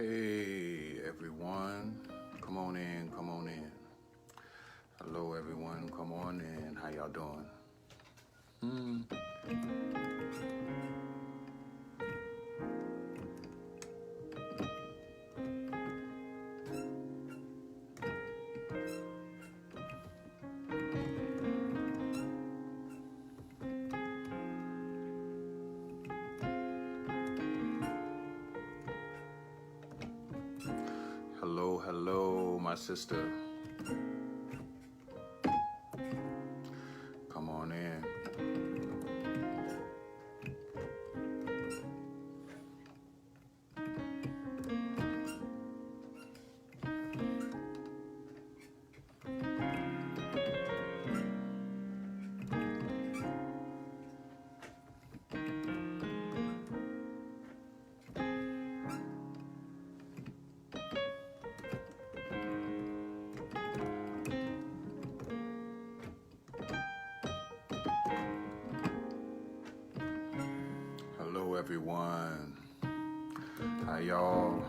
Hey everyone, come on in, come on in. Hello everyone, come on in. How y'all doing? Hello, hello, my sister. Come on in. Hello everyone. How y'all?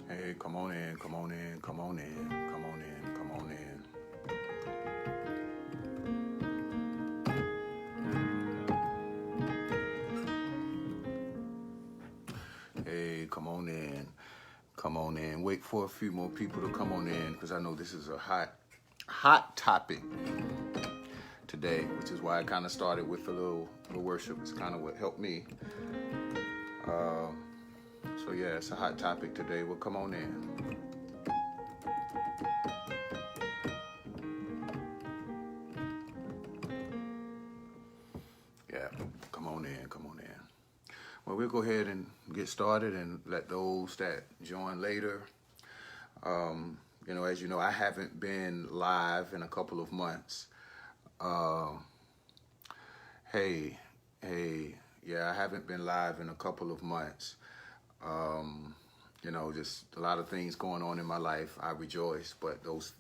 Hey, come on in, come on in, come on in, come on in, come on in. Hey, come on in. Come on in. Wait for a few more people to come on in because I know this is a hot topic today, which is why I kind of started with a little worship. It's kind of what helped me. So yeah, it's a hot topic today. Well, come on in. Yeah, come on in, come on in. Well, we'll go ahead and get started and let those that join later. As you know, I haven't been live in a couple of months. I haven't been live in a couple of months. Just a lot of things going on in my life. I rejoice, but those,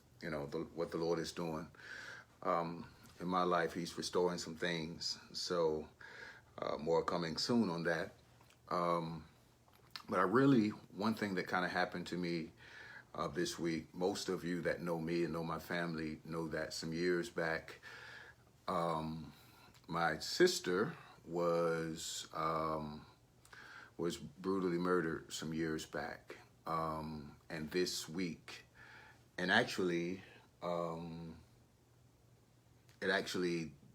what the Lord is doing in my life, He's restoring some things. So more coming soon on that. But one thing that kind of happened to me this week, most of you that know me and know my family know that some years back, my sister was brutally murdered some years back. And this week, and actually,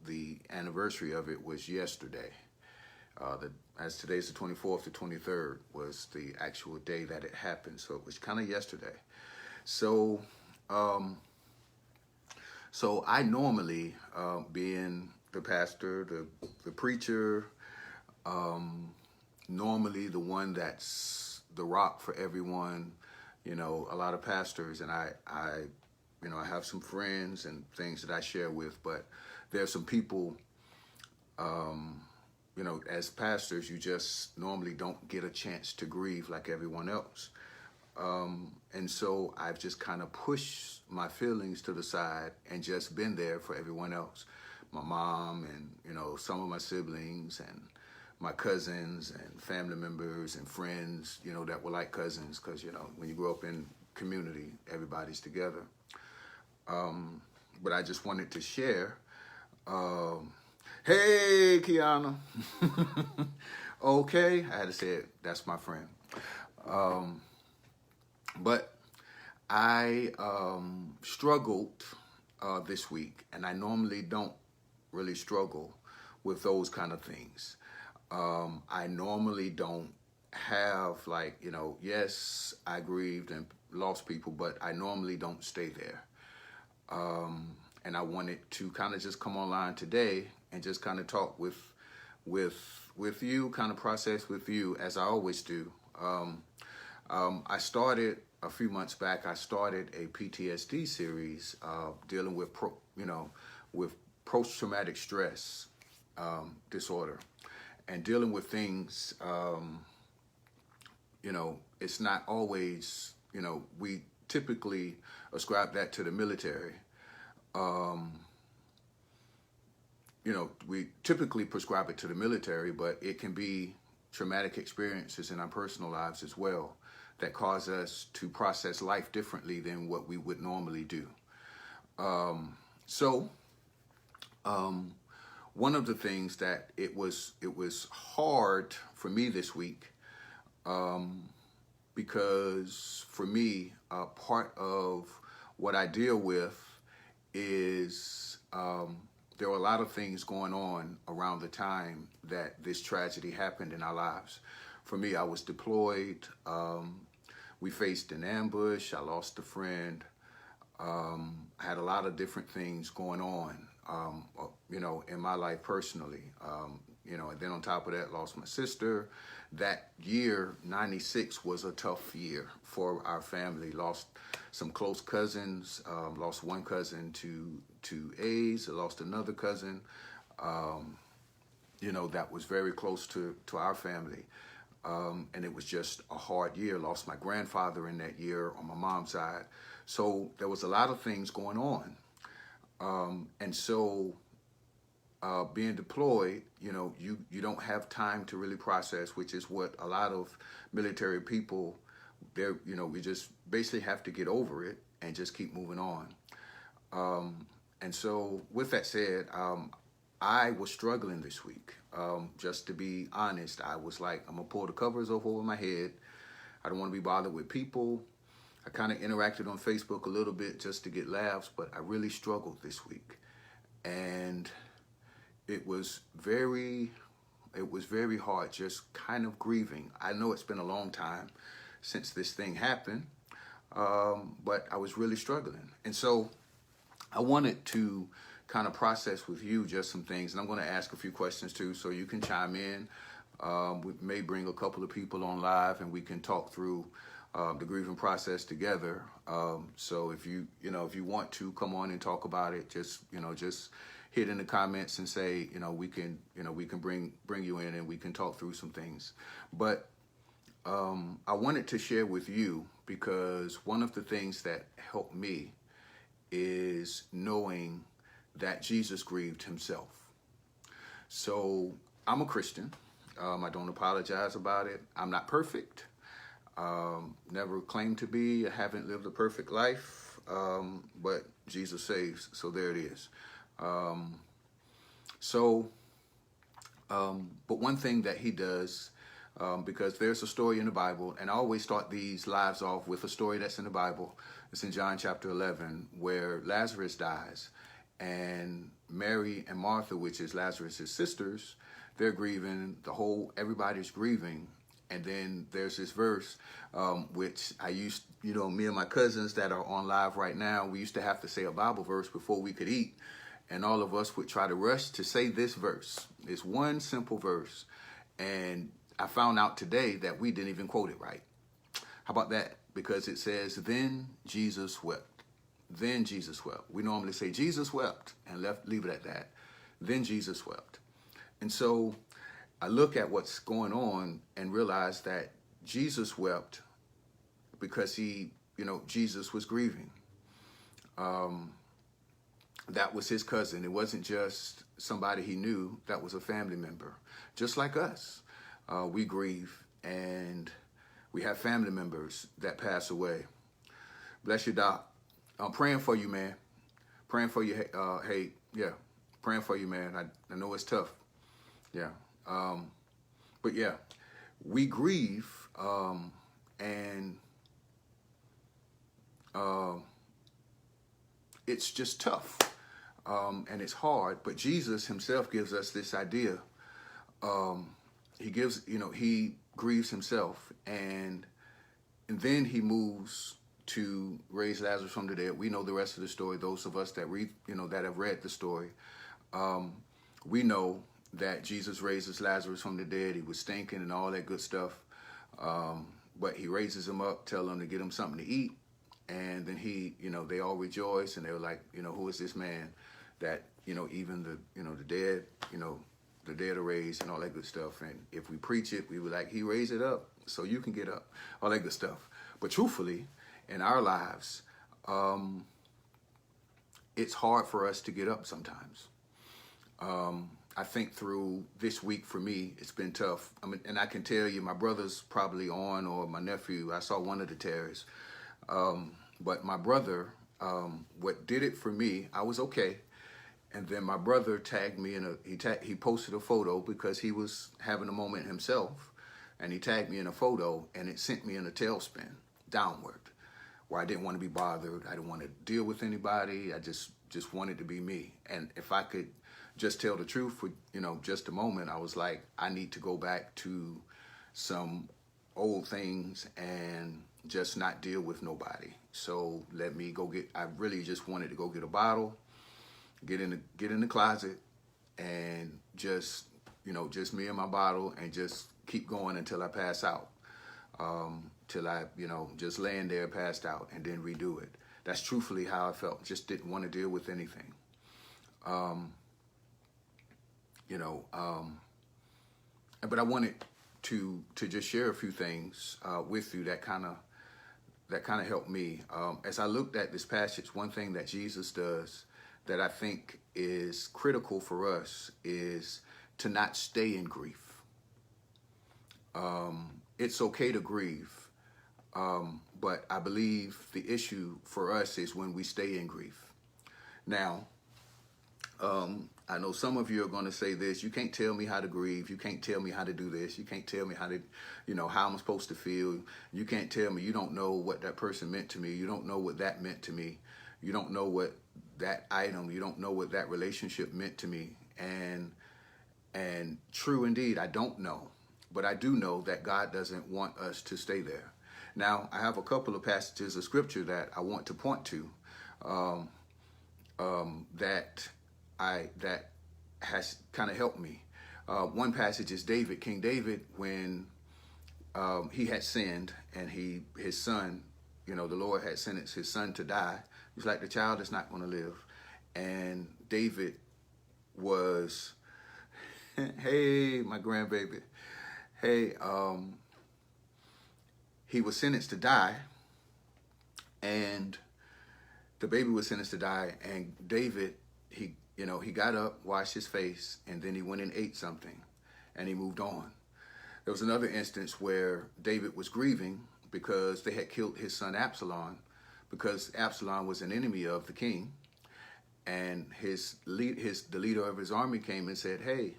the anniversary of it was yesterday. As today's the 24th, the 23rd was the actual day that it happened. So it was kind of yesterday. So I normally, being the pastor, the preacher, normally the one that's the rock for everyone, a lot of pastors, and I have some friends and things that I share with, but there's some people, as pastors, you just normally don't get a chance to grieve like everyone else. And so I've just kind of pushed my feelings to the side and just been there for everyone else. My mom and, some of my siblings and my cousins and family members and friends, that were like cousins because, when you grow up in community, everybody's together. But I just wanted to share. Hey, Kiana. Okay, I had to say it. That's my friend. But I struggled this week, and I normally don't really struggle with those kind of things. I normally don't have yes, I grieved and lost people, but I normally don't stay there. And I wanted to kind of just come online today and just kind of talk with you, kind of process with you as I always do. I started a few months back. I started a PTSD series dealing with post-traumatic stress disorder and dealing with things it's not always, we typically ascribe that to the military. Um, we typically prescribe it to the military, but it can be traumatic experiences in our personal lives as well that cause us to process life differently than what we would normally do. So, one of the things that it was hard for me this week, because for me, part of what I deal with is there were a lot of things going on around the time that this tragedy happened in our lives. For me, I was deployed. We faced an ambush. I lost a friend. I had a lot of different things going on, in my life personally. And then on top of that, lost my sister. That year, 96, was a tough year for our family. Lost some close cousins, lost one cousin to AIDS, I lost another cousin, that was very close to our family. And it was just a hard year. Lost my grandfather in that year on my mom's side. So there was a lot of things going on. And so being deployed, you don't have time to really process, which is what a lot of military people, we just basically have to get over it and just keep moving on. And so with that said, I was struggling this week. Just to be honest, I was like, I'm gonna pull the covers over my head. I don't want to be bothered with people. I kind of interacted on Facebook a little bit just to get laughs, but I really struggled this week. And it was very hard, just kind of grieving. I know it's been a long time since this thing happened, but I was really struggling. And so I wanted to kind of process with you just some things, and I'm going to ask a few questions too, so you can chime in. We may bring a couple of people on live, and we can talk through the grieving process together. So if you want to come on and talk about it, just hit in the comments and say, we can bring you in and we can talk through some things. But I wanted to share with you, because one of the things that helped me is knowing that Jesus grieved himself. So I'm a Christian. I don't apologize about it. I'm not perfect. Never claimed to be. I haven't lived a perfect life, but Jesus saves. So there it is. But one thing that he does, because there's a story in the Bible, and I always start these lives off with a story that's in the Bible. It's in John chapter 11, where Lazarus dies, and Mary and Martha, which is Lazarus' sisters, they're grieving. Everybody's grieving. And then there's this verse, which I used, me and my cousins that are on live right now, we used to have to say a Bible verse before we could eat. And all of us would try to rush to say this verse. It's one simple verse. And I found out today that we didn't even quote it right. How about that? Because it says, then Jesus wept. Then Jesus wept. We normally say Jesus wept and leave it at that. Then Jesus wept. And so I look at what's going on and realize that Jesus wept because Jesus was grieving. That was his cousin. It wasn't just somebody he knew. That was a family member. Just like us, we grieve, and we have family members that pass away. Bless you, Doc. I'm praying for you, man. Praying for you. Praying for you, man. I know it's tough. Yeah. But yeah, we grieve, and it's just tough, and it's hard. But Jesus himself gives us this idea. He grieves himself, and then he moves to raise Lazarus from the dead. We know the rest of the story. Those of us that read, that have read the story, we know that Jesus raises Lazarus from the dead. He was stinking and all that good stuff. But he raises him up, tell them to get him something to eat. And then they all rejoice, and they were like, who is this man that, even the dead, the dead are raised and all that good stuff. And if we preach it, we were like, he raised it up so you can get up, all that good stuff. But truthfully, in our lives, it's hard for us to get up sometimes. I think through this week for me, it's been tough. I mean, and I can tell you, my brother's probably on, or my nephew. I saw one of the tears. But my brother, what did it for me, I was okay. And then my brother tagged me he posted a photo because he was having a moment himself. And he tagged me in a photo, and it sent me in a tailspin downward, where I didn't want to be bothered. I didn't want to deal with anybody. I just wanted to be me. And if I could just tell the truth for, just a moment, I was like, I need to go back to some old things and just not deal with nobody. So let me go I really just wanted to go get a bottle, get in the closet, and just me and my bottle, and just keep going until I pass out. Till I, just laying there passed out, and then redo it. That's truthfully how I felt. Just didn't want to deal with anything. But I wanted to just share a few things with you that kind of helped me. As I looked at this passage, one thing that Jesus does that I think is critical for us is to not stay in grief. It's okay to grieve, but I believe the issue for us is when we stay in grief. Now, I know some of you are going to say this: you can't tell me how to grieve. You can't tell me how to do this. You can't tell me how to, how I'm supposed to feel. You can't tell me. You don't know what that person meant to me. You don't know what that meant to me. You don't know what that item, you don't know what that relationship meant to me. And true indeed, I don't know. But I do know that God doesn't want us to stay there. Now, I have a couple of passages of scripture that I want to point to that has kind of helped me. One passage is King David, when he had sinned, and his son, the Lord had sentenced his son to die. He's like, the child is not going to live. And David was, hey, my grandbaby. Hey, he was sentenced to die, and the baby was sentenced to die. And David, he got up, washed his face, and then he went and ate something, and he moved on. There was another instance where David was grieving because they had killed his son Absalom, because Absalom was an enemy of the king. And the leader of his army came and said, hey,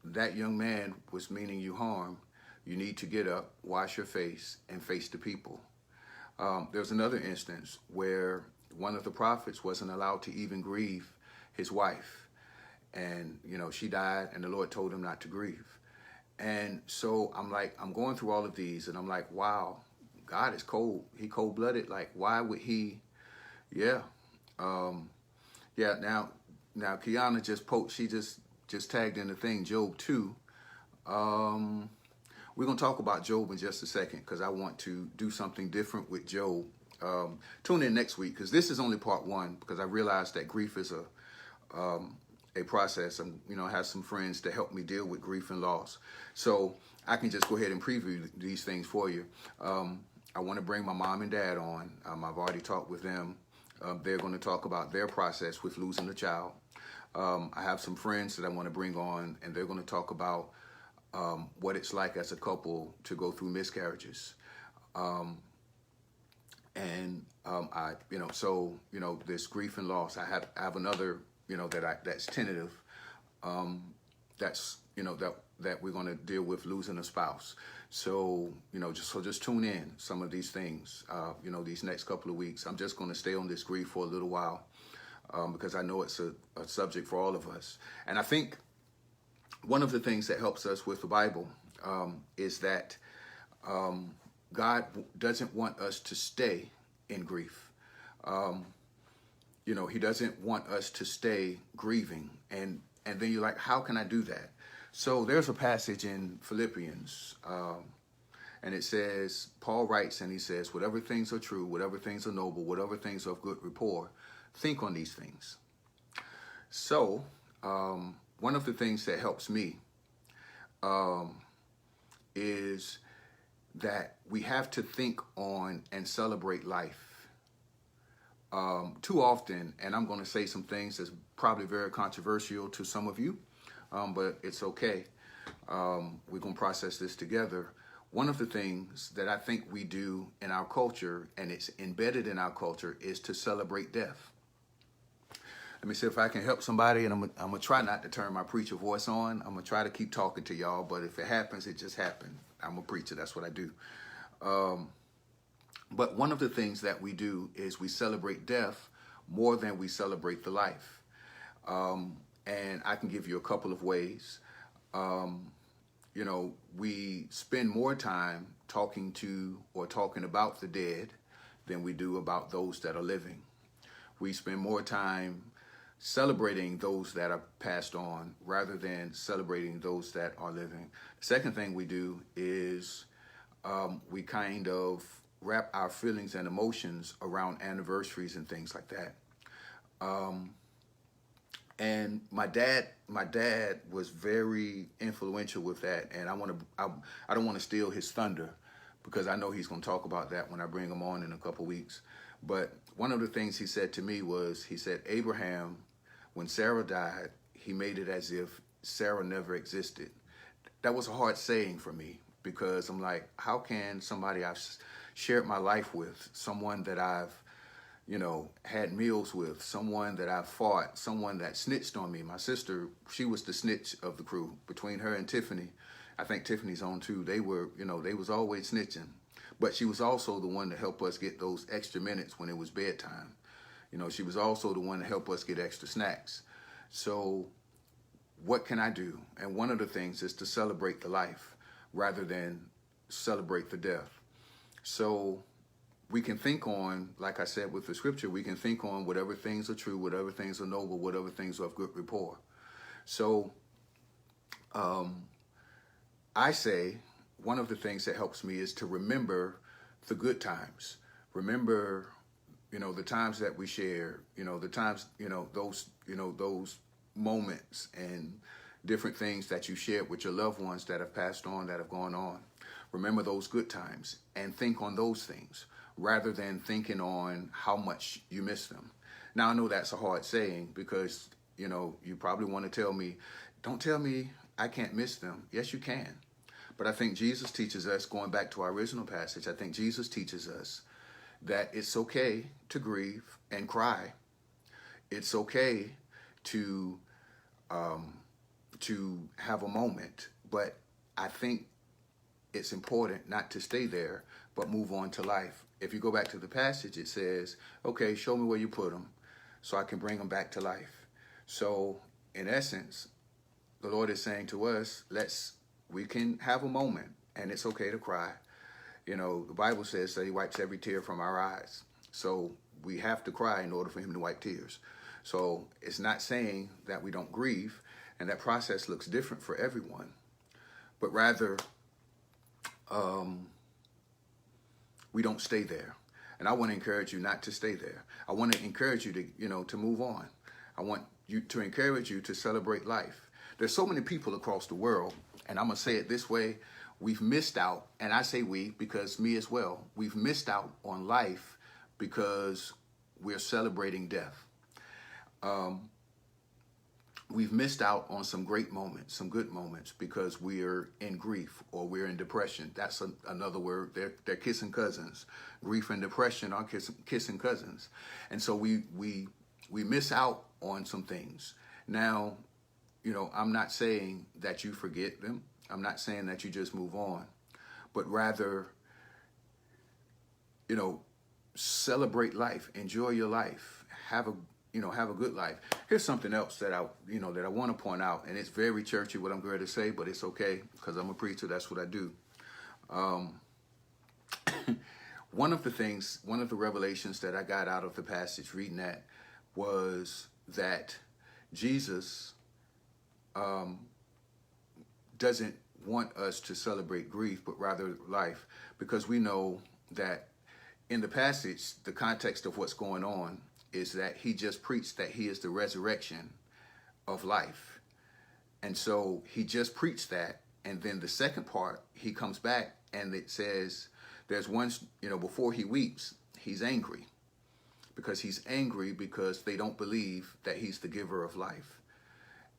that young man was meaning you harm. You need to get up, wash your face, and face the people. There's another instance where one of the prophets wasn't allowed to even grieve his wife. And, she died, and the Lord told him not to grieve. And so I'm going through all of these, and I'm like, wow, God is cold. He cold-blooded. Like, why would he? Yeah. Now Kiana she just tagged in the thing, Job 2. We're going to talk about Job in just a second, because I want to do something different with Job. Tune in next week, because this is only part one, because I realized that grief is a process. I have some friends to help me deal with grief and loss. So I can just go ahead and preview these things for you. I want to bring my mom and dad on. I've already talked with them. They're going to talk about their process with losing a child. I have some friends that I want to bring on, and they're going to talk about what it's like as a couple to go through miscarriages. This grief and loss. I have another, that's tentative. That we're going to deal with losing a spouse. So, just tune in some of these things, these next couple of weeks. I'm just going to stay on this grief for a little while, because I know it's a subject for all of us. And I think one of the things that helps us with the Bible is that God doesn't want us to stay in grief. He doesn't want us to stay grieving. And then you're like, how can I do that? So there's a passage in Philippians, and it says, Paul writes, and he says, whatever things are true, whatever things are noble, whatever things are of good rapport, think on these things. So one of the things that helps me um, is that we have to think on and celebrate life. Too often, and I'm going to say some things that's probably very controversial to some of you, but it's okay. We're going to process this together. One of the things that I think we do in our culture, and it's embedded in our culture, is to celebrate death. Let me see if I can help somebody, and I'm going to try not to turn my preacher voice on. I'm going to try to keep talking to y'all, but if it happens, it just happened. I'm a preacher. That's what I do. But one of the things that we do is we celebrate death more than we celebrate the life. And I can give you a couple of ways. We spend more time talking to or talking about the dead than we do about those that are living. We spend more time celebrating those that are passed on rather than celebrating those that are living. The second thing we do is we kind of wrap our feelings and emotions around anniversaries and things like that. And my dad was very influential with that, and I don't want to steal his thunder because I know he's going to talk about that when I bring him on in a couple weeks. But one of the things he said to me was, he said, Abraham, when Sarah died, he made it as if Sarah never existed. That was a hard saying for me because I'm like, how can somebody I've shared my life with, someone that I've had meals with, someone that I fought, someone that snitched on me. My sister, she was the snitch of the crew. Between her and Tiffany, I think Tiffany's on too, they was always snitching. But she was also the one to help us get those extra minutes when it was bedtime. She was also the one to help us get extra snacks. So what can I do? And one of the things is to celebrate the life rather than celebrate the death. So we can think on, like I said with the scripture, we can think on whatever things are true, whatever things are noble, whatever things are of good rapport. So I say one of the things that helps me is to remember the good times. Remember, the times that we share, the times, those moments and different things that you shared with your loved ones that have passed on, that have gone on. Remember those good times and think on those things, rather than thinking on how much you miss them. Now, I know that's a hard saying because, you probably want to tell me, don't tell me I can't miss them. Yes, you can. But I think Jesus teaches us, going back to our original passage, I think Jesus teaches us that it's okay to grieve and cry. It's okay to have a moment. But I think it's important not to stay there, but move on to life. If you go back to the passage, it says, okay, show me where you put them so I can bring them back to life. So in essence, the Lord is saying to us, we can have a moment and it's okay to cry. The Bible says that he wipes every tear from our eyes. So we have to cry in order for him to wipe tears. So it's not saying that we don't grieve, and that process looks different for everyone, but rather we don't stay there. And I want to encourage you not to stay there. I want to encourage you to move on. I want you to encourage you to celebrate life. There's so many people across the world, and I'm going to say it this way, we've missed out, and I say we because me as well, we've missed out on life because we're celebrating death. We've missed out on some great moments, some good moments, because we're in grief or we're in depression. That's another word. They're kissing cousins. Grief and depression are kissing cousins. And so we miss out on some things. Now, I'm not saying that you forget them. I'm not saying that you just move on, but rather, celebrate life, enjoy your life, have a good life. Here's something else that I want to point out, and it's very churchy what I'm going to say, but it's okay because I'm a preacher. That's what I do. One of the revelations that I got out of the passage reading that was that Jesus doesn't want us to celebrate grief, but rather life, because we know that in the passage, the context of what's going on is that he just preached that he is the resurrection of life. And so he just preached that. And then the second part, he comes back and it says, there's one, before he weeps, he's angry. Because he's angry because they don't believe that he's the giver of life.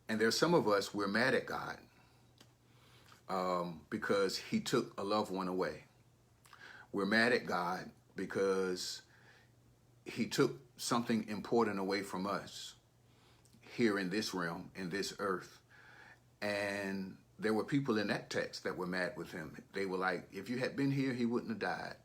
And there's some of us, we're mad at God because he took a loved one away. We're mad at God because he took something important away from us here in this realm, in this earth. And there were people in that text that were mad with him. They were like, if you had been here, he wouldn't have died.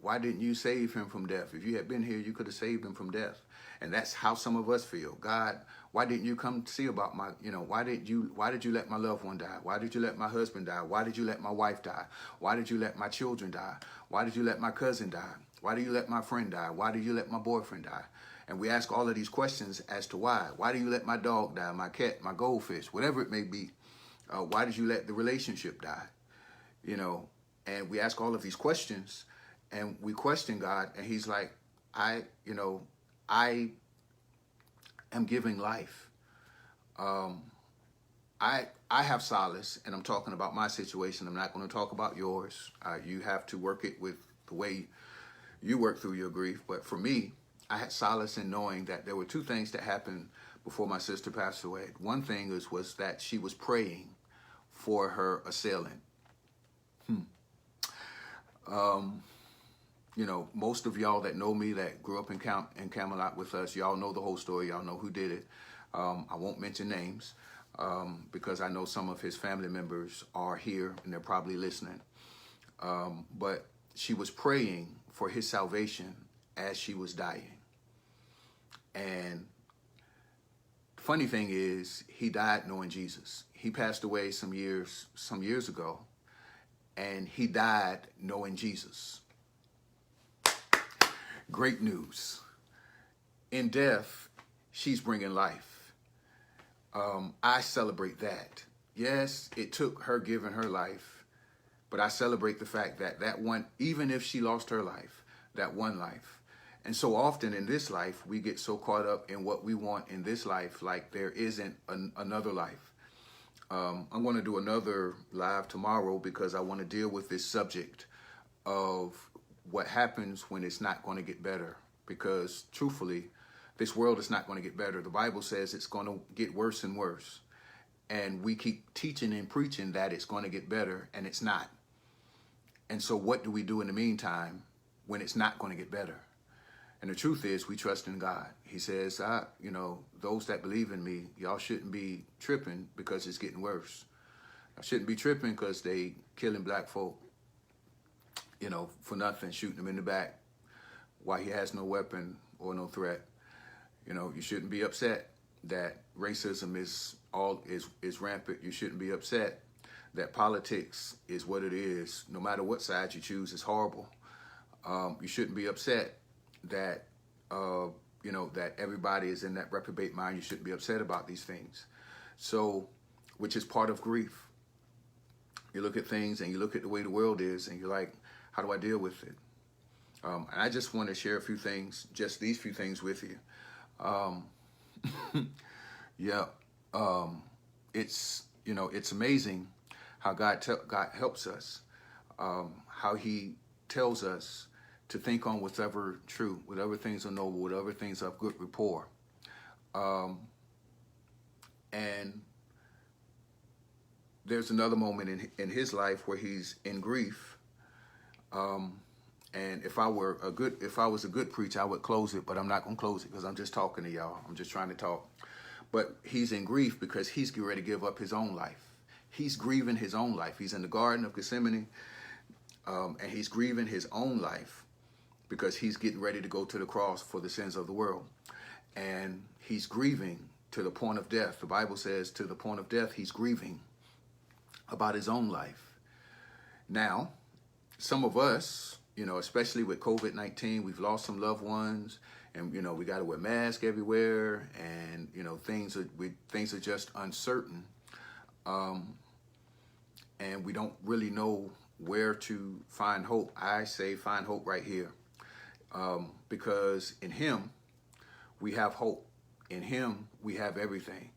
Why didn't you save him from death? If you had been here, you could have saved him from death. And that's how some of us feel. God, why didn't you come see about my, why did you let my loved one die? Why did you let my husband die? Why did you let my wife die? Why did you let my children die? Why did you let my cousin die? Why did you let my friend die? Why did you let my boyfriend die? And we ask all of these questions as to why. Why do you let my dog die, my cat, my goldfish, whatever it may be? Why did you let the relationship die? And we ask all of these questions and we question God, and he's like, I am giving life. I have solace, and I'm talking about my situation. I'm not going to talk about yours. You have to work it with the way you work through your grief. But for me, I had solace in knowing that there were two things that happened before my sister passed away. One thing was that she was praying for her assailant. Most of y'all that know me, that grew up in Camelot with us, y'all know the whole story. Y'all know who did it. I won't mention names because I know some of his family members are here and they're probably listening. But she was praying for his salvation as she was dying. And funny thing is, he died knowing Jesus. He passed away some years ago, and he died knowing Jesus. Great news. In death, she's bringing life. I celebrate that. Yes, it took her giving her life, but I celebrate the fact that one, even if she lost her life, that one life. And so often in this life, we get so caught up in what we want in this life, like there isn't another life. I'm going to do another live tomorrow because I want to deal with this subject of what happens when it's not going to get better. Because truthfully, this world is not going to get better. The Bible says it's going to get worse and worse. And we keep teaching and preaching that it's going to get better, and it's not. And so what do we do in the meantime when it's not going to get better? And the truth is, we trust in God. He says, those that believe in me, y'all shouldn't be tripping because it's getting worse. I shouldn't be tripping because they killing black folk, for nothing, shooting them in the back while he has no weapon or no threat. You shouldn't be upset that racism is rampant. You shouldn't be upset that politics is what it is. No matter what side you choose, it's horrible. You shouldn't be upset that that everybody is in that reprobate mind. You shouldn't be upset about these things. So, which is part of grief. You look at things and you look at the way the world is, and you're like, how do I deal with it? And I just want to share a few things, just these few things with you. It's amazing how God helps us, how he tells us to think on whatever true, whatever things are noble, whatever things of good rapport. And there's another moment in his life where he's in grief. And if I was a good preacher, I would close it, but I'm not going to close it because I'm just talking to y'all. I'm just trying to talk. But he's in grief because he's getting ready to give up his own life. He's grieving his own life. He's in the Garden of Gethsemane, and he's grieving his own life because he's getting ready to go to the cross for the sins of the world. And he's grieving to the point of death. The Bible says to the point of death, he's grieving about his own life. Now, some of us, especially with COVID-19, we've lost some loved ones, and, we got to wear masks everywhere, and, things are just uncertain. And we don't really know where to find hope. I say find hope right here. Because in him, we have hope. In him, we have everything.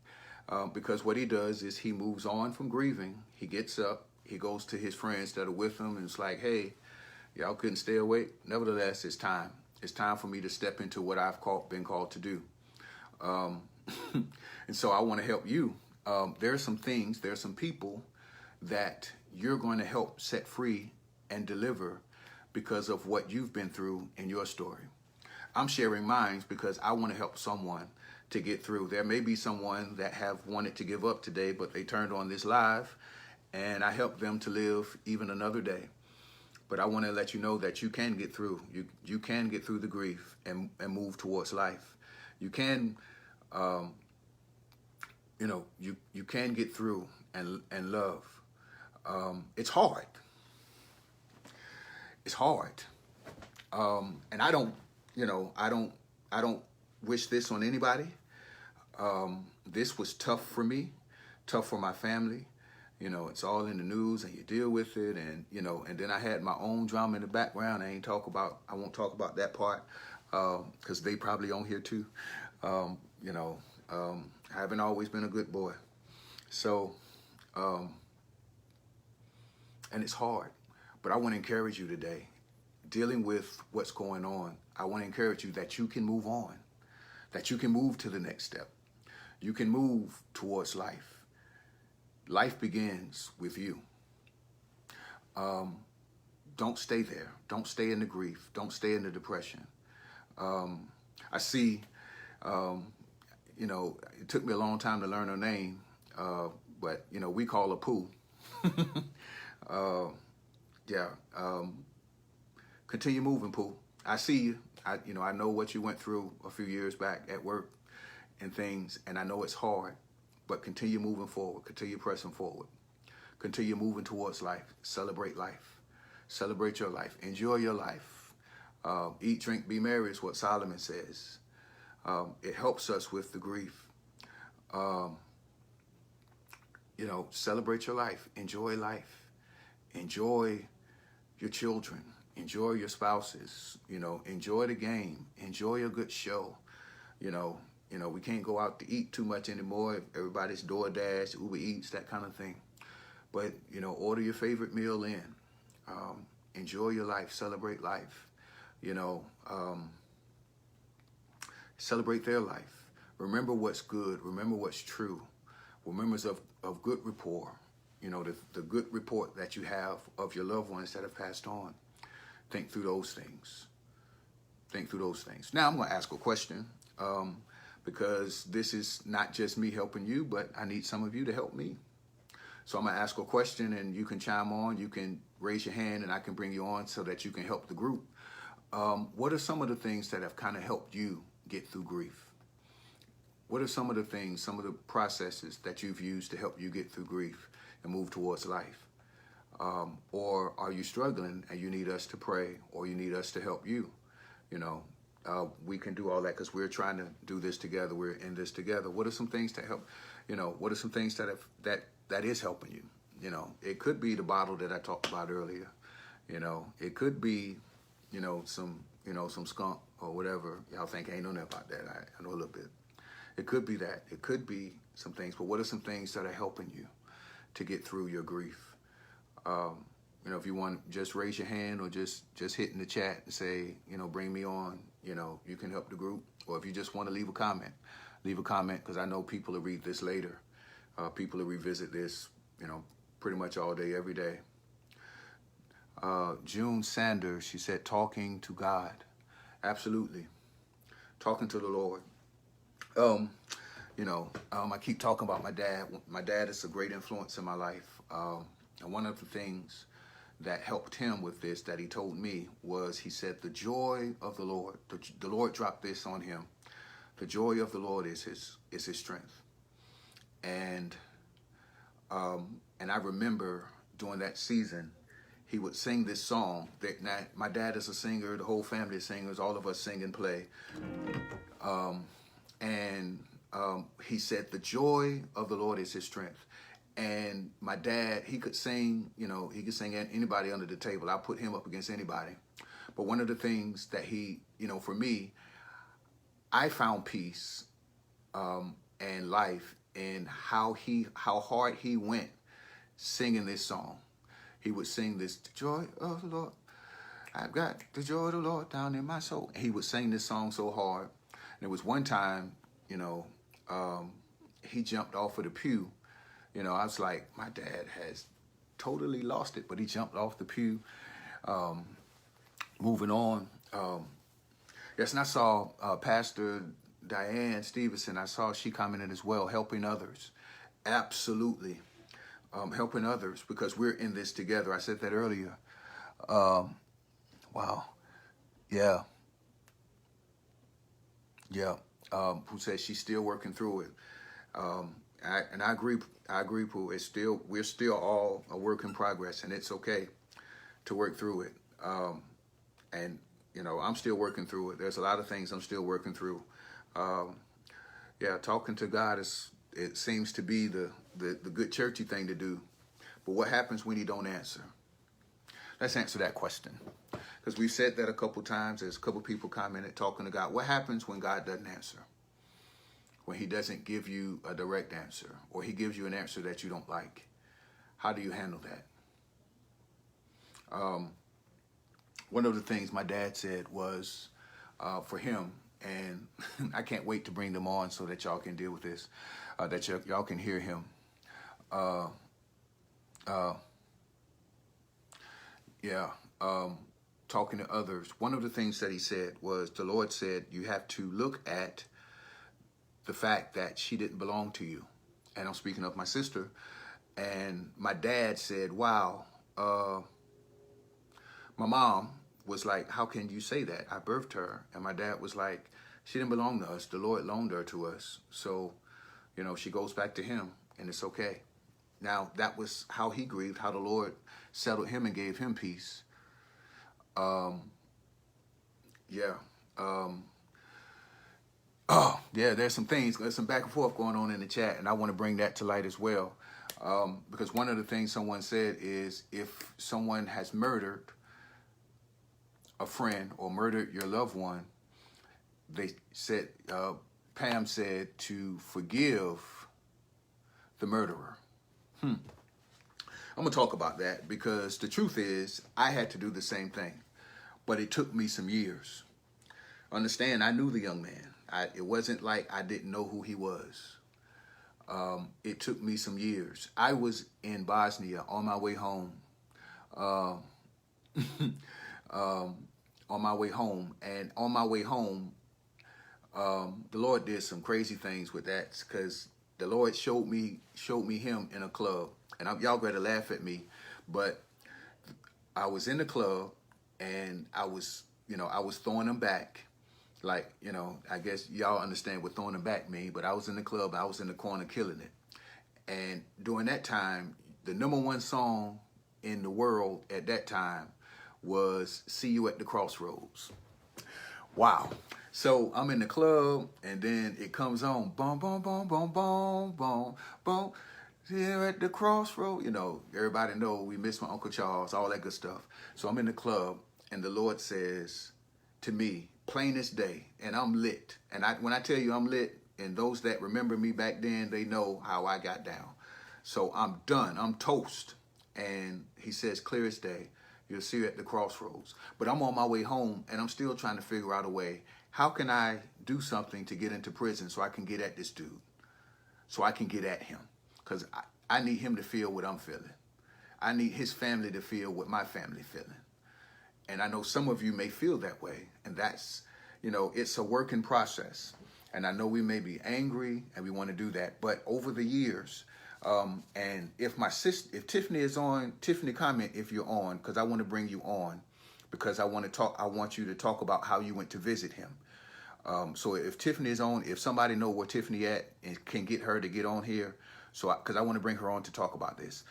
because what he does is he moves on from grieving. He gets up, he goes to his friends that are with him, and it's like, hey, y'all couldn't stay awake. Nevertheless, it's time. It's time for me to step into what I've been called to do. Um, and so I want to help you. There are some things, there are some people that you're going to help set free and deliver because of what you've been through in your story. I'm sharing mine because I want to help someone to get through. There may be someone that have wanted to give up today, but they turned on this live, and I helped them to live even another day. But I want to let you know that you can get through. You can get through the grief and move towards life. You can, you can get through and love. It's hard. It's hard. And I don't wish this on anybody. This was tough for me, tough for my family. It's all in the news and you deal with it. And, and then I had my own drama in the background. I won't talk about that part, cause they probably on here too. I haven't always been a good boy. So, and it's hard, but I want to encourage you today, dealing with what's going on. I want to encourage you that you can move on, that you can move to the next step. You can move towards life. Life begins with you. Don't stay there. Don't stay in the grief. Don't stay in the depression. I see, it took me a long time to learn her name, but, we call her Pooh. Continue moving, Pooh. I see you. I know what you went through a few years back at work and things, and I know it's hard, but continue moving forward. Continue pressing forward. Continue moving towards life. Celebrate life. Celebrate your life. Enjoy your life. Eat, drink, be merry is what Solomon says. It helps us with the grief. Celebrate your life. Enjoy life. Enjoy your children. Enjoy your spouses. Enjoy the game. Enjoy a good show. We can't go out to eat too much anymore. Everybody's DoorDash, Uber Eats, that kind of thing. But, order your favorite meal in. Enjoy your life. Celebrate life. Celebrate their life. Remember what's good. Remember what's true. Remember of good rapport. The good report that you have of your loved ones that have passed on. Think through those things. Think through those things. Now I'm going to ask a question. Because this is not just me helping you, but I need some of you to help me. So I'm going to ask a question and you can chime on. You can raise your hand and I can bring you on so that you can help the group. What are some of the things that have kind of helped you get through grief? What are some of the things, some of the processes that you've used to help you get through grief and move towards life? Or are you struggling and you need us to pray or you need us to help you? We can do all that because we're trying to do this together. We're in this together. What are some things to help? What are some things that is helping you? It could be the bottle that I talked about earlier. It could be, some skunk or whatever. Y'all think I ain't know nothing about that. I know a little bit. It could be that. It could be some things. But what are some things that are helping you to get through your grief? If you want, just raise your hand or just hit in the chat and say, bring me on. You can help the group. Or if you just want to leave a comment because I know people will read this later. People will revisit this, pretty much all day, every day. June Sanders, she said, talking to God. Absolutely. Talking to the Lord. I keep talking about my dad. My dad is a great influence in my life. And one of the things that helped him with this that he told me was, he said, the joy of the Lord, the Lord dropped this on him. The joy of the Lord is his strength. And I remember during that season, he would sing this song. Now, my dad is a singer, the whole family is singers, all of us sing and play. He said, the joy of the Lord is his strength. And my dad, he could sing, he could sing anybody under the table. I put him up against anybody. But one of the things that he, for me, I found peace and life and how hard he went singing this song. He would sing this, the joy of the Lord. I've got the joy of the Lord down in my soul. He would sing this song so hard. And there was one time, he jumped off of the pew. I was like, my dad has totally lost it, but he jumped off the pew. Moving on. Yes, and I saw Pastor Diane Stevenson. I saw she commented as well, helping others. Absolutely. Helping others, because we're in this together. I said that earlier. Wow. Yeah. Yeah. Who says she's still working through it. I agree. Pooh. We're still all a work in progress, and it's okay to work through it. And I'm still working through it. There's a lot of things I'm still working through. Talking to God it seems to be the good churchy thing to do. But what happens when he don't answer? Let's answer that question. Because we've said that a couple times. There's a couple people commented talking to God. What happens when God doesn't answer? When he doesn't give you a direct answer, or he gives you an answer that you don't like? How do you handle that? One of the things my dad said was for him, and I can't wait to bring them on so that y'all can deal with this, that y'all can hear him. Talking to others. One of the things that he said was, the Lord said, you have to look at the fact that she didn't belong to you. And I'm speaking of my sister. And my dad said, wow, my mom was like, how can you say that? I birthed her. And my dad was like, she didn't belong to us. The Lord loaned her to us. So, she goes back to him, and it's okay. Now, that was how he grieved, how the Lord settled him and gave him peace. There's some things, there's some back and forth going on in the chat, and I want to bring that to light as well. Because one of the things someone said is, if someone has murdered a friend or murdered your loved one, they said, Pam said, to forgive the murderer. I'm going to talk about that, because the truth is, I had to do the same thing, but it took me some years. Understand, I knew the young man. It wasn't like I didn't know who he was. It took me some years. I was in Bosnia on my way home. On my way home. And on my way home, the Lord did some crazy things with that, because the Lord showed me him in a club. And y'all got to laugh at me, but I was in the club, and I was throwing him back. Like, I guess y'all understand what throwing him back mean, but I was in the club, I was in the corner killing it. And during that time, the #1 song in the world at that time was See You at the Crossroads. Wow. So I'm in the club, and then it comes on, boom, boom, boom, boom, boom, boom, boom. Here at the crossroad, everybody know we miss my Uncle Charles, all that good stuff. So I'm in the club, and the Lord says to me, plain as day, and I'm lit. And when I tell you I'm lit, and those that remember me back then, they know how I got down. So I'm done. I'm toast. And he says, clear as day, you'll see you at the crossroads. But I'm on my way home, and I'm still trying to figure out a way. How can I do something to get into prison so I can get at this dude? So I can get at him. Because I need him to feel what I'm feeling. I need his family to feel what my family feeling. And I know some of you may feel that way. And that's, it's a working process. And I know we may be angry and we want to do that. But over the years, and if Tiffany is on, Tiffany, comment if you're on, because I want to bring you on, because I want you to talk about how you went to visit him. So if Tiffany is on, if somebody know where Tiffany at and can get her to get on here, because I want to bring her on to talk about this,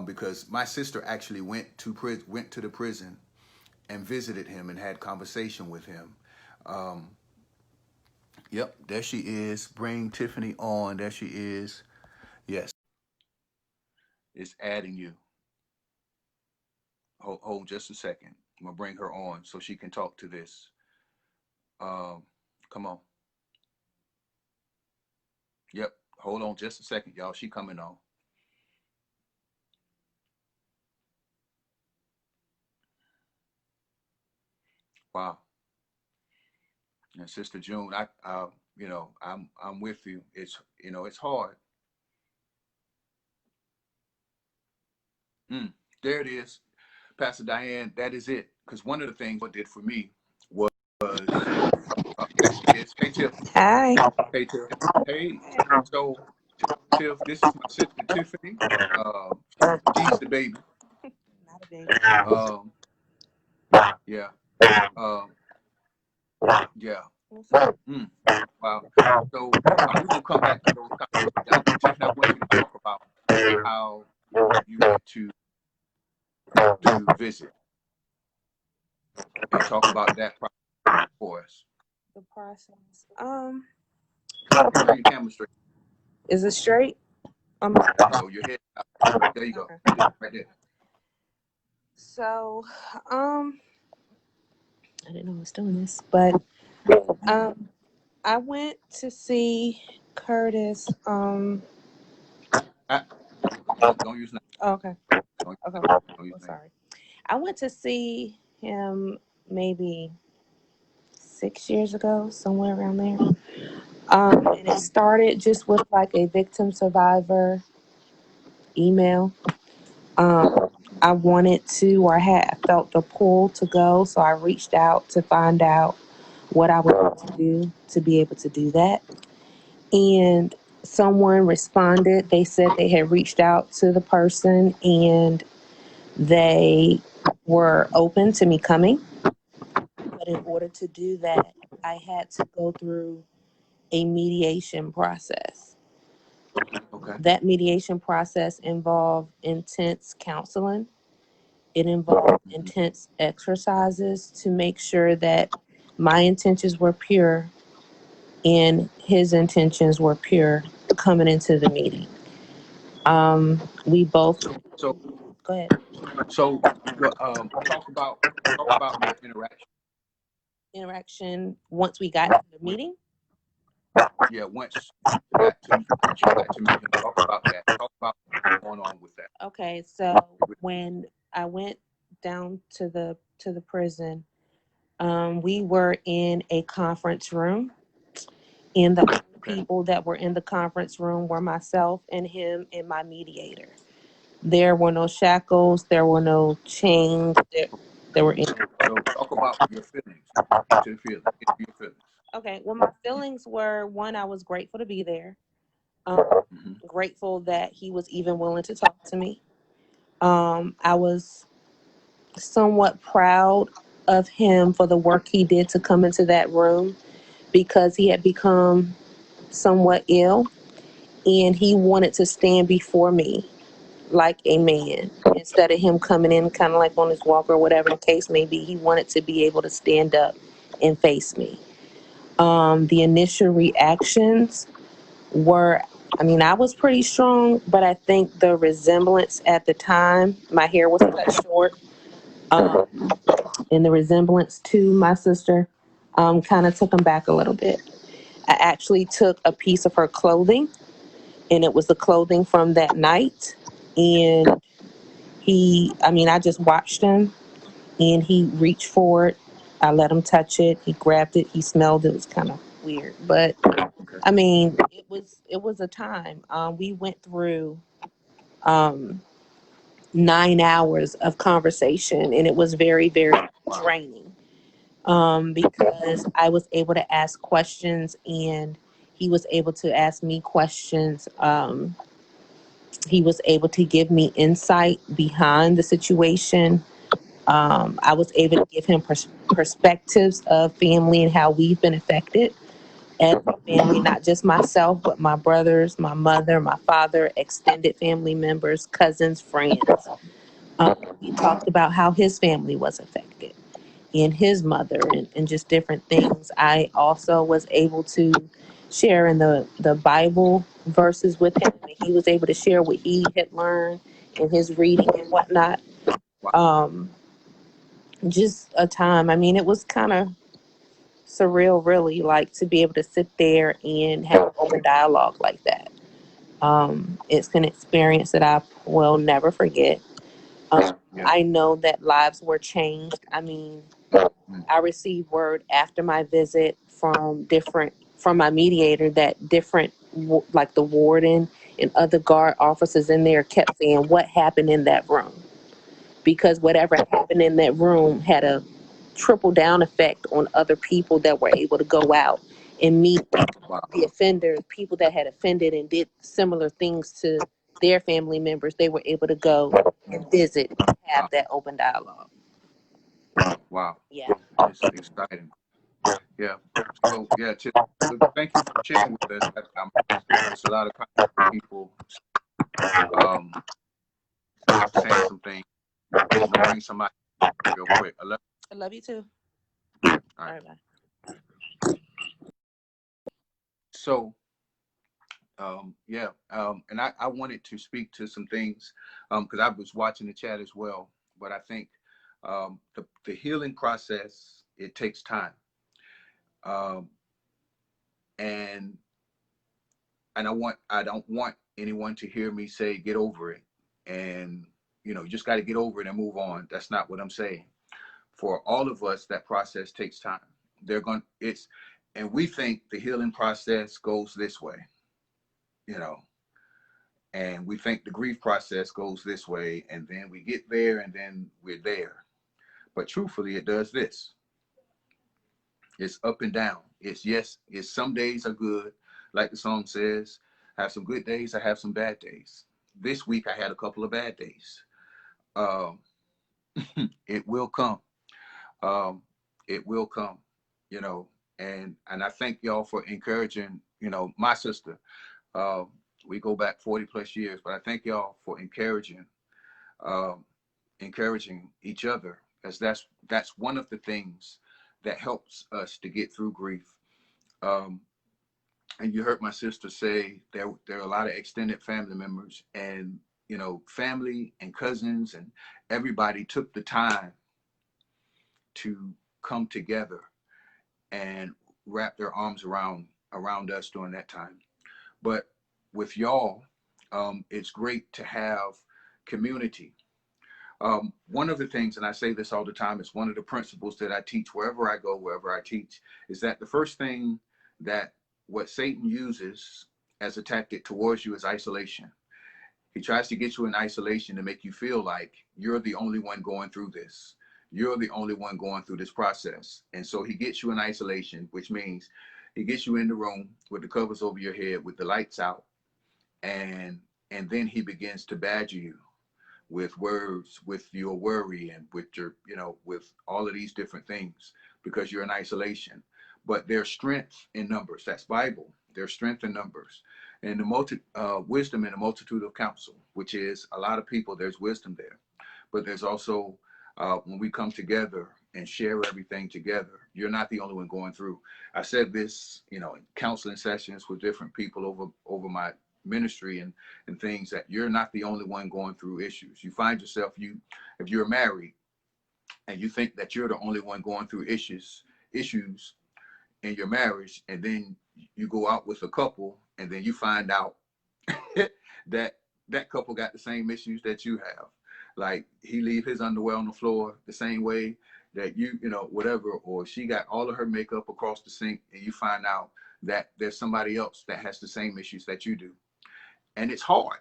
because my sister actually went to the prison and visited him and had conversation with him. Yep, there she is. Bring Tiffany on. There she is. Yes, it's adding you. Hold just a second. I'm gonna bring her on so she can talk to this. Come on. Yep. Hold on just a second, y'all. She coming on. Wow. And Sister June, I'm with you. It's hard. Mm, there it is, Pastor Diane. That is it. Because one of the things what did for me was there she is. Hey Tiff. Hi. Hey Tiff. Hey. So Tiff, this is my sister Tiffany. She's the baby. Not a baby. Um, yeah. Um, yeah. Mm, wow. So we're gonna come back to those topics. Tiffany, I want you to talk about how you went to visit and talk about that for us. The process. Turn your camera straight. Is it straight? No, your head. There you go. Okay. Right there. So, I didn't know I was doing this, but I went to see Curtis. Don't use name. Okay. Don't, Okay. don't use name. Sorry. I went to see him maybe 6 years ago, somewhere around there. And it started just with like a victim survivor email. I wanted to, or I felt the pull to go, so I reached out to find out what I would have to do to be able to do that. And someone responded. They said they had reached out to the person and they were open to me coming. But in order to do that, I had to go through a mediation process. Okay. That mediation process involved intense counseling. It involved intense exercises to make sure that my intentions were pure and his intentions were pure coming into the meeting. We both So go ahead. so talk about your Interaction once we got to the with meeting. once you got to meet him. Talk about that. Talk about what's going on with that. Okay, so when I went down to the prison, we were in a conference room, and the only people that were in the conference room were myself and him and my mediator. There were no shackles. There were no chains. There were any. So talk about your feelings. Get your feelings. Okay, well, my feelings were, one, I was grateful to be there. Grateful that he was even willing to talk to me. I was somewhat proud of him for the work he did to come into that room because he had become somewhat ill and he wanted to stand before me like a man instead of him coming in kind of like on his walker or whatever the case may be. He wanted to be able to stand up and face me. The initial reactions were, I mean, I was pretty strong, but I think the resemblance at the time, my hair was cut short, and the resemblance to my sister kind of took him back a little bit. I actually took a piece of her clothing, and it was the clothing from that night. And I just watched him, and he reached for it. I let him touch it. He grabbed it. He smelled it. It was kind of weird, but I mean, it was a time. We went through 9 hours of conversation, and it was very, very draining. Because I was able to ask questions, and he was able to ask me questions. He was able to give me insight behind the situation. I was able to give him perspectives of family and how we've been affected as a family, not just myself, but my brothers, my mother, my father, extended family members, cousins, friends. He talked about how his family was affected and his mother and just different things. I also was able to share in the Bible verses with him, and he was able to share what he had learned in his reading and whatnot. Um, just a time. I mean, it was kind of surreal, really, like to be able to sit there and have an open dialogue like that. It's an experience that I will never forget. Yeah. I know that lives were changed. I mean, Mm. I received word after my visit from my mediator that like the warden and other guard officers in there kept saying what happened in that room, because whatever happened in that room had a triple down effect on other people that were able to go out and meet Wow. the offenders, people that had offended and did similar things to their family members. They were able to go and visit and have Wow. that open dialogue. Wow. Yeah. It's exciting. Yeah. So yeah, thank you for sharing with us. It's a lot of people um, saying some things. I'm gonna bring somebody real quick. I love you too. All All right. right, bye. So yeah, and I wanted to speak to some things because I was watching the chat as well. But I think the healing process, it takes time, um, and I don't want anyone to hear me say get over it, and you just got to get over it and move on. That's not what I'm saying. For all of us, that process takes time. And we think the healing process goes this way, you know, and we think the grief process goes this way, and then we get there, and then we're there. But truthfully, it does this. It's up and down. It's some days are good, like the song says. I have some good days, I have some bad days. This week I had a couple of bad days. Um, it will come. Um, it will come, you know. And I thank y'all for encouraging, my sister. Um, we go back 40 plus years, but I thank y'all for um, encouraging each other, as that's one of the things that helps us to get through grief. Um, and you heard my sister say there are a lot of extended family members, and family and cousins and everybody took the time to come together and wrap their arms around us during that time. But with y'all, it's great to have community. One of the things, and I say this all the time, is one of the principles that I teach wherever I go, wherever I teach, is that the first thing that what Satan uses as a tactic towards you is isolation. He tries to get you in isolation to make you feel like you're the only one going through this. You're the only one going through this process. And so he gets you in isolation, which means he gets you in the room with the covers over your head, with the lights out, and then he begins to badger you with words, with your worry, and with your, with all of these different things, because you're in isolation. But there's strength in numbers. That's Bible. There's strength in numbers, and wisdom in a multitude of counsel, which is a lot of people. There's wisdom there, but there's also when we come together and share everything together. You're not the only one going through. I said this, in counseling sessions with different people over my ministry and things, that you're not the only one going through issues. You find yourself, if you're married and you think that you're the only one going through issues in your marriage, and then you go out with a couple and then you find out that that couple got the same issues that you have. Like, he leave his underwear on the floor the same way that whatever, or she got all of her makeup across the sink, and you find out that there's somebody else that has the same issues that you do. And it's hard.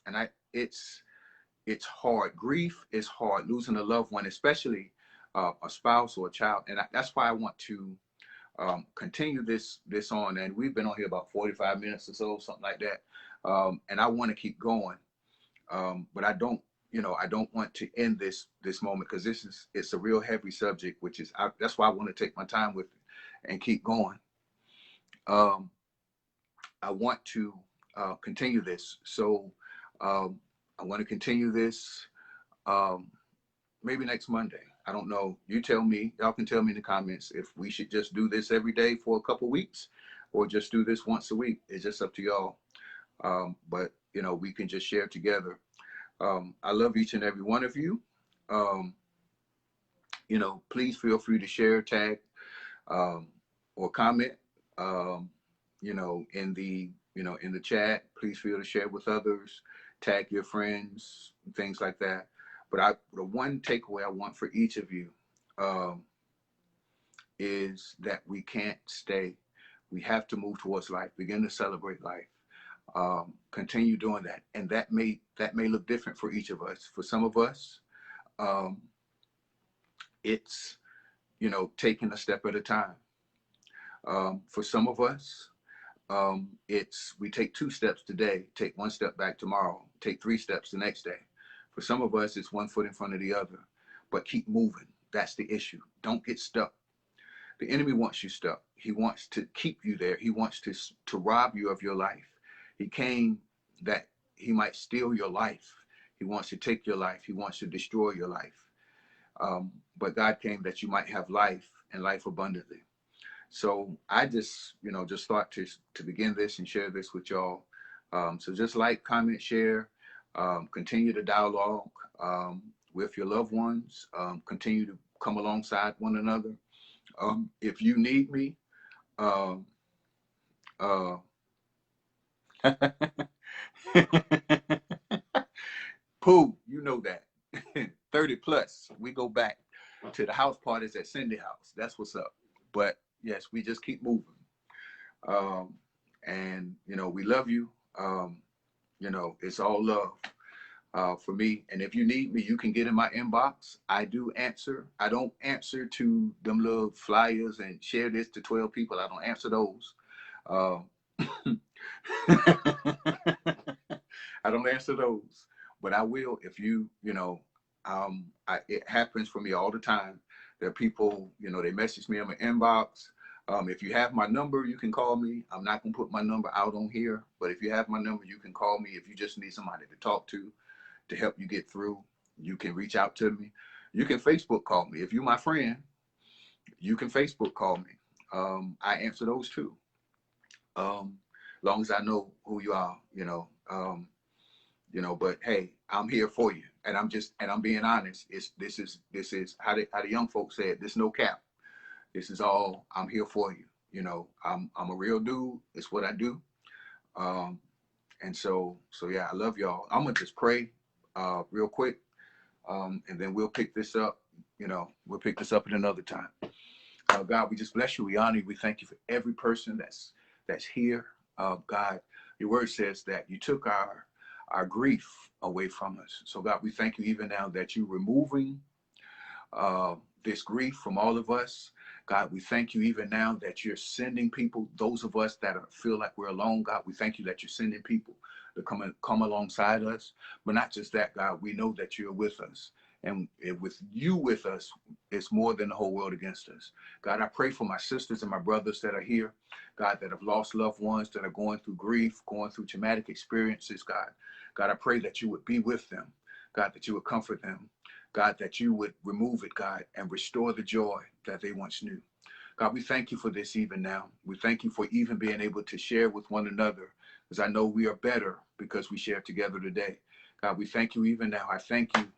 And it's hard. Grief is hard. Losing a loved one, especially a spouse or a child. And that's why I want to continue this on. And we've been on here about 45 minutes or so, something like that. And I want to keep going. But I don't want to end this moment, because it's a real heavy subject, that's why I want to take my time with it and keep going. I want to continue this. So I want to continue this um, maybe next Monday. I don't know. You tell me. Y'all can tell me in the comments if we should just do this every day for a couple weeks, or just do this once a week. It's just up to y'all. But we can just share together. I love each and every one of you. Um, Please feel free to share, tag, or comment. In the in the chat. Please feel to share with others, tag your friends, things like that. But the one takeaway I want for each of you um, is that we can't stay. We have to move towards life. Begin to celebrate life. Continue doing that, and that may look different for each of us. For some of us, um, it's taking a step at a time. For some of us, it's we take 2 steps today, take 1 step back tomorrow, take 3 steps the next day. For some of us, it's 1 foot in front of the other, but keep moving. That's the issue. Don't get stuck. The enemy wants you stuck. He wants to keep you there. He wants to rob you of your life. He came that he might steal your life. He wants to take your life. He wants to destroy your life. But God came that you might have life and life abundantly. So I just thought to begin this and share this with y'all. So just like, comment, share, continue to dialogue with your loved ones. Continue to come alongside one another. If you need me, uh, uh, Pooh, you know that. 30 plus, we go back to the house parties at Cindy House. That's what's up. But yes, we just keep moving. Um, and, we love you. It's all love for me. And if you need me, you can get in my inbox. I do answer. I don't answer to them little flyers and share this to 12 people. I don't answer those. Uh, I don't answer those, but I will if it happens for me all the time. There are people, they message me in my inbox. If you have my number, you can call me. I'm not going to put my number out on here, but if you have my number, you can call me. If you just need somebody to talk to help you get through, you can reach out to me. You can Facebook call me. If you're my friend, you can Facebook call me. I answer those too. Long as I know who you are, but hey, I'm here for you. And I'm being honest. This is how the young folks said, this no cap. This is all, I'm here for you. I'm a real dude. It's what I do. And so yeah, I love y'all. I'm gonna just pray real quick. And then we'll pick this up, we'll pick this up at another time. God, we just bless you. We honor you. We thank you for every person that's here. God, your word says that you took our grief away from us. So God, we thank you even now that you're removing this grief from all of us. God, we thank you even now that you're sending people, those of us that feel like we're alone. God, we thank you that you're sending people to come alongside us. But not just that, God, we know that you're with us. And with you with us, it's more than the whole world against us. God, I pray for my sisters and my brothers that are here, God, that have lost loved ones, that are going through grief, going through traumatic experiences, God. God, I pray that you would be with them, God, that you would comfort them, God, that you would remove it, God, and restore the joy that they once knew. God, we thank you for this even now. We thank you for even being able to share with one another, because I know we are better because we share together today. God, we thank you even now. I thank you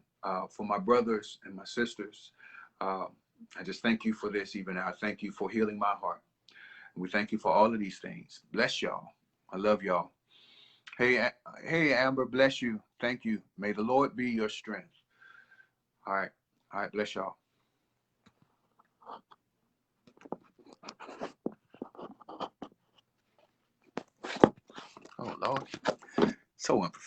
for my brothers and my sisters. I just thank you for this even now. I thank you for healing my heart. And we thank you for all of these things. Bless y'all. I love y'all. Hey, Amber, bless you. Thank you. May the Lord be your strength. All right. All right. Bless y'all. Oh, Lord. So unprofessional.